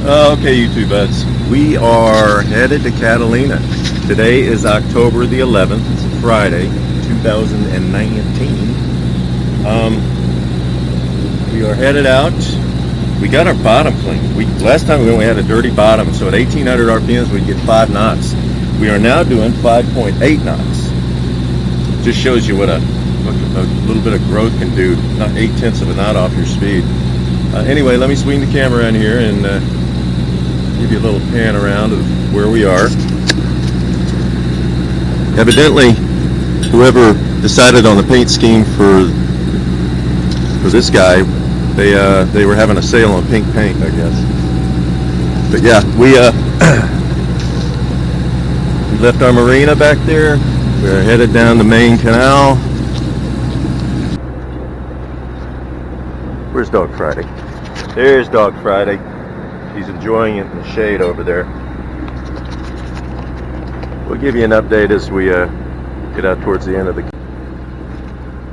Okay, you two buds. We are headed to Catalina. Today is October the 11th. It's a Friday, 2019. We are headed out. We got our bottom clean. Last time we went, we had a dirty bottom, so at 1800 RPMs we'd get 5 knots. We are now doing 5.8 knots. Just shows you what a little bit of growth can do. Not 0.8 of a knot off your speed. Anyway, let me swing the camera in here and give you a little pan around of where we are. Evidently, whoever decided on the paint scheme for this guy, they were having a sale on pink paint, I guess. But yeah, we left our marina back there. We're headed down the main canal. Where's Dog Friday? There's Dog Friday. She's enjoying it in the shade over there. We'll give you an update as we get out towards the end of the...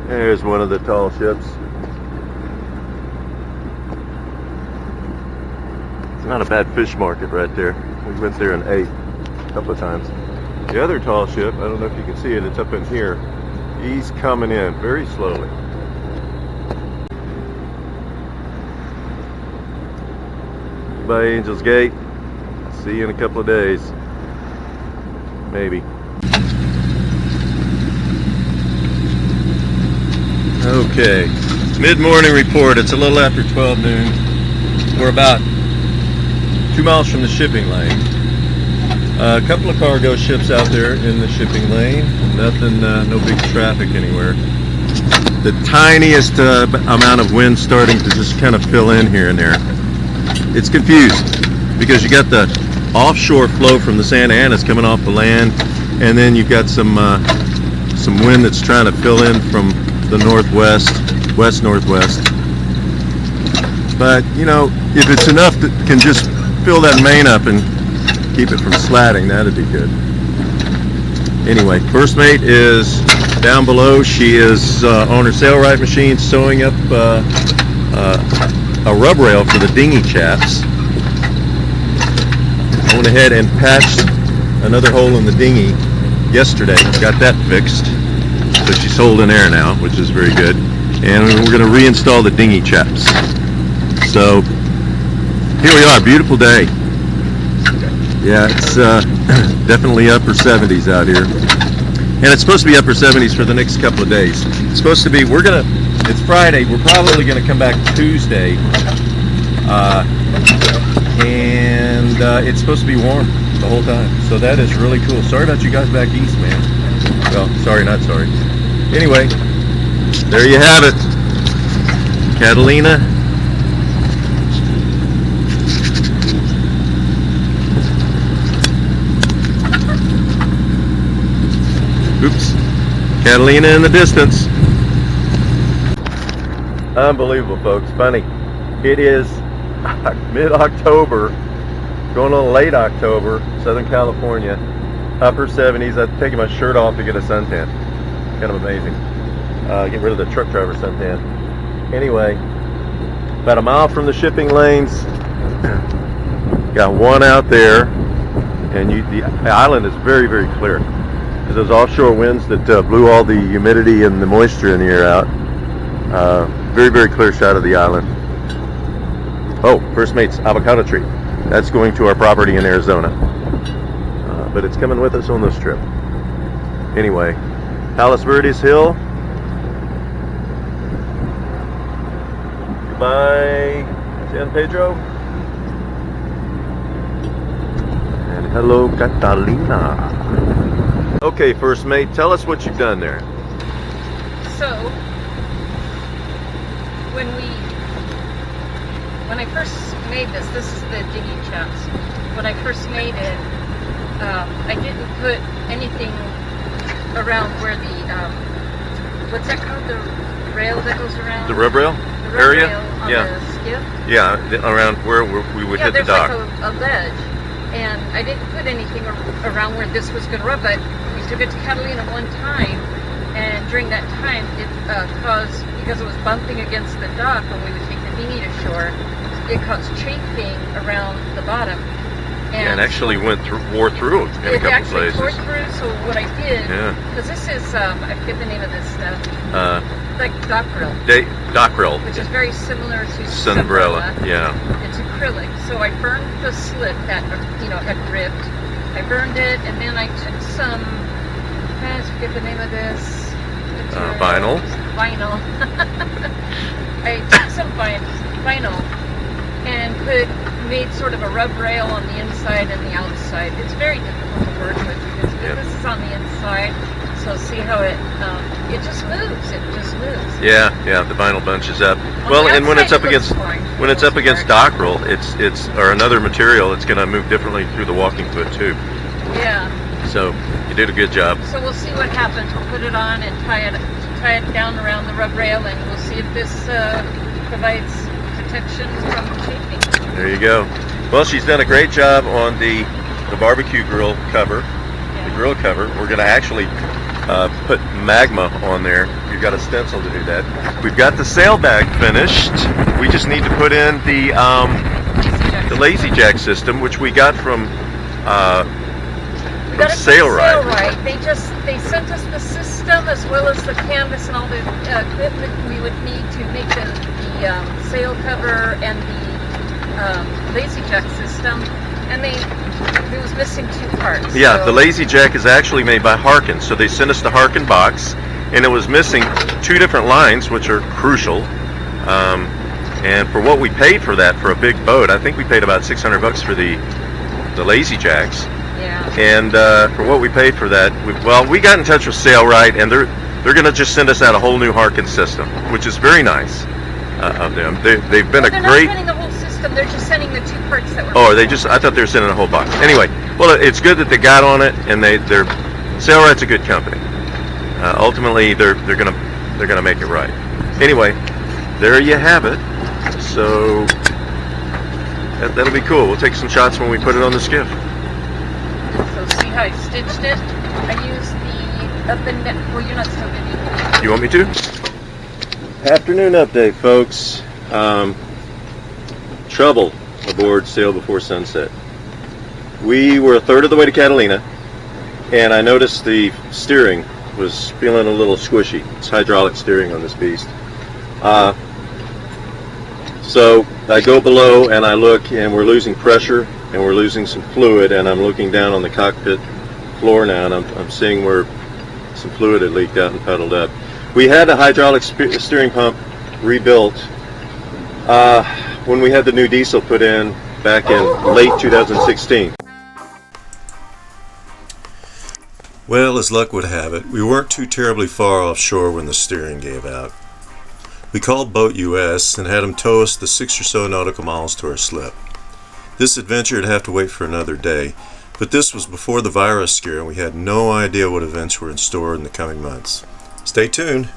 There's one of the tall ships. It's not a bad fish market right there. We went there and ate a couple of times. The other tall ship, I don't know if you can see it, it's up in here. He's coming in very slowly. By Angel's Gate. See you in a couple of days. Maybe. Okay. Mid-morning report. It's a little after 12 noon. We're about 2 miles from the shipping lane. A couple of cargo ships out there in the shipping lane. Nothing, no big traffic anywhere. The tiniest amount of wind starting to just kind of fill in here and there. It's confused because you got the offshore flow from the Santa Ana's coming off the land, and then you've got some wind that's trying to fill in from the northwest, west-northwest. But you know, if it's enough that can just fill that main up and keep it from slatting, that'd be good. Anyway, first mate is down below. She is on her sailright machine sewing up a rub rail for the dinghy chaps. I went ahead and patched another hole in the dinghy yesterday. Got that fixed. So she's holding air now, which is very good. And we're going to reinstall the dinghy chaps. So here we are, beautiful day. Yeah, it's definitely upper 70s out here. And it's supposed to be upper 70s for the next couple of days. It's supposed to be, it's Friday, we're probably going to come back Tuesday. And it's supposed to be warm the whole time. So that is really cool. Sorry about you guys back east, man. Well, sorry, not sorry. Anyway, there you have it. Catalina. Oops. Catalina in the distance. Unbelievable, folks. Funny. It is mid-October, going on late October, Southern California. Upper 70s. I've taken my shirt off to get a suntan. Kind of amazing. Get rid of the truck driver suntan. Anyway, about a mile from the shipping lanes. Got one out there, and the island is very, very clear. Those offshore winds that blew all the humidity and the moisture in the air out. Very, very clear shot of the island. Oh, first mate's avocado tree. That's going to our property in Arizona. But it's coming with us on this trip. Anyway, Palos Verdes Hill. Goodbye, San Pedro. And hello, Catalina. Okay, first mate, tell us what you've done there. So, when I first made this is the dinghy chaps. When I first made it, I didn't put anything around where the, what's that called? The rail that goes around? The rub rail? The rub area? rail on Yeah. the skiff? Yeah, around where we would hit the dock. Yeah, there's like a ledge. And I didn't put anything around where this was going to rub, but we took it to Catalina one time, and during that time it caused, because it was bumping against the dock when we would take the dinghy to shore, it caused chafing around the bottom. And actually wore through in a couple places. It actually tore through, so what I did, Yeah. because this is, I forget the name of this stuff, like dock grill. Dock grill. Which is very similar to Sunbrella. Yeah. It's acrylic. So I burned the slit that, had ripped. I burned it, and then I took some, I forget the name of this. Vinyl. Vinyl. I took some vinyl and made sort of a rub rail on the inside and the outside. It's very difficult to work with because this is on the inside. So see how it just moves. It just moves. Yeah, the vinyl bunches up. Well, and when it's up against dock roll, it's or another material, it's going to move differently through the walking foot too. Yeah. So you did a good job. So we'll see what happens. We'll put it on and tie it down around the rub rail, and we'll see if this provides protection from chafing. There you go. Well, she's done a great job on the barbecue grill cover, the grill cover. We're going to actually put magma on there. We've got a stencil to do that. We've got the sail bag finished. We just need to put in the Lazy Jack system, which we got from Sailrite. They sent us the system as well as the canvas and all the equipment we would need to make the sail cover and the Lazy Jack system, and it was missing 2 parts. Yeah, so the Lazy Jack is actually made by Harkin, so they sent us the Harkin box, and it was missing 2 different lines, which are crucial. And for what we paid for that for a big boat, I think we paid about $600 for the Lazy Jacks. Yeah. And for what we paid for that, we got in touch with Sailrite, and they're going to just send us out a whole new Harkin system, which is very nice of them. They've been they're a great. They're not sending the whole system. They're just sending the 2 parts that were. Oh, I thought they were sending a whole box. Anyway, well, it's good that they got on it, and Sailrite's a good company. Ultimately, they're gonna make it right. Anyway, there you have it. So that'll be cool. We'll take some shots when we put it on the skiff. So see how I stitched it? I used the up and down. Well, you're not still getting. You want me to? Afternoon update, folks. Trouble aboard Sail Before Sunset. We were a third of the way to Catalina, and I noticed the steering was feeling a little squishy. It's hydraulic steering on this beast. So I go below and I look, and we're losing pressure and we're losing some fluid, and I'm looking down on the cockpit floor now, and I'm seeing where some fluid had leaked out and puddled up. We had a hydraulic steering pump rebuilt when we had the new diesel put in back in late 2016. Well, as luck would have it, we weren't too terribly far offshore when the steering gave out. We called Boat US and had them tow us the 6 or so nautical miles to our slip. This adventure would have to wait for another day, but this was before the virus scare, and we had no idea what events were in store in the coming months. Stay tuned.